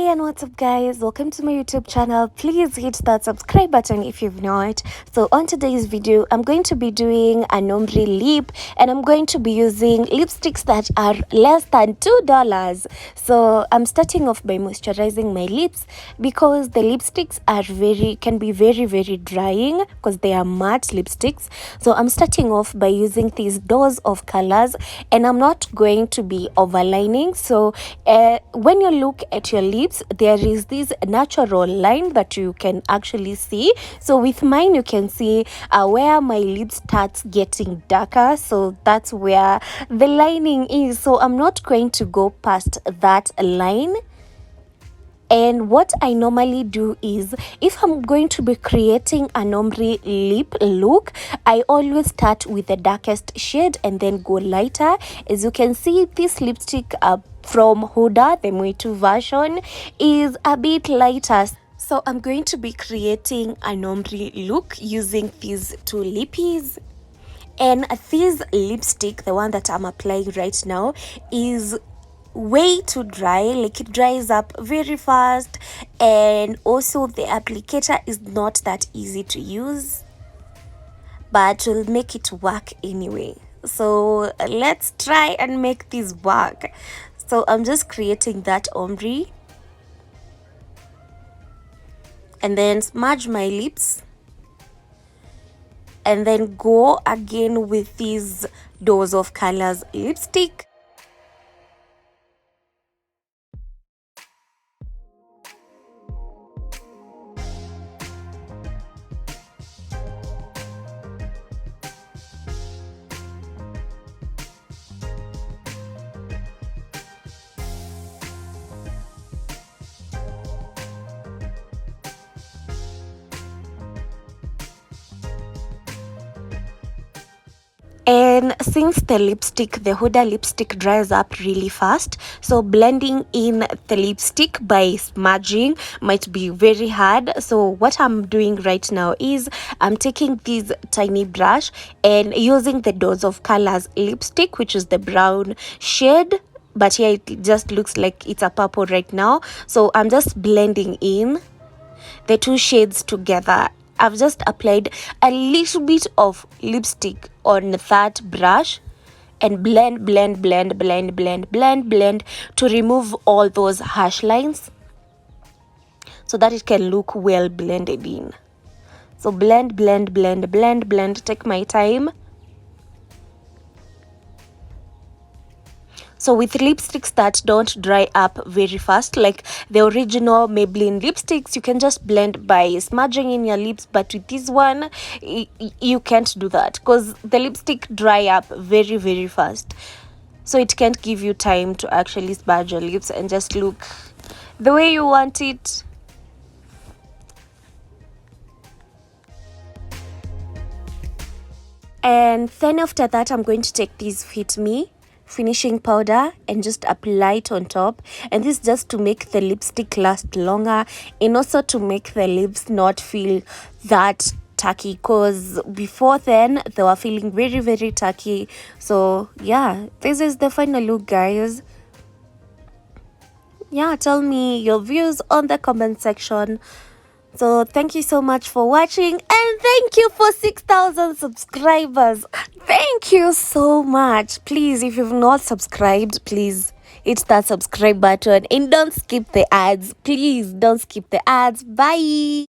Hey and what's up guys, welcome to my YouTube channel. Please hit that subscribe button if you've not. So on today's video I'm going to be doing an ombre lip and I'm going to be using lipsticks that are less than $2. So I'm starting off by moisturizing my lips because the lipsticks can be very drying because they are matte lipsticks. So I'm starting off by using these doors of colors and I'm not going to be overlining. So when you look at your lips, there is this natural line that you can actually see. So with mine you can see where my lip starts getting darker, so that's where the lining is. So I'm not going to go past that line. And what I normally do is, if I'm going to be creating an ombre lip look, I always start with the darkest shade and then go lighter. As you can see, this lipstick from Huda, the Mwitu version, is a bit lighter. So I'm going to be creating an ombre look using these two lippies. And this lipstick, the one that I'm applying right now, is way too dry. Like, it dries up very fast, and also the applicator is not that easy to use, but we'll make it work anyway. So let's try and make this work. So I'm just creating that ombre and then smudge my lips and then go again with these Doors of Colors lipstick. And since the Huda lipstick dries up really fast, so blending in the lipstick by smudging might be very hard. So what I'm doing right now is I'm taking this tiny brush and using the Doors of Colors lipstick, which is the brown shade, but here it just looks like it's a purple right now. So I'm just blending in the two shades together. I've just applied a little bit of lipstick on that brush and blend to remove all those harsh lines so that it can look well blended in. So blend, take my time. So with lipsticks that don't dry up very fast, like the original Maybelline lipsticks, you can just blend by smudging in your lips. But with this one, you can't do that because the lipstick dry up very fast. So it can't give you time to actually smudge your lips and just look the way you want it. And then after that, I'm going to take this Fit Me finishing powder and just apply it on top, and this just to make the lipstick last longer and also to make the lips not feel that tacky, because before then they were feeling very tacky. So yeah, this is the final look, guys. Yeah, tell me your views on the comment section. So thank you so much for watching, and thank you for 6,000 subscribers. Thank you so much. Please, if you've not subscribed, please hit that subscribe button and don't skip the ads. Please don't skip the ads. Bye.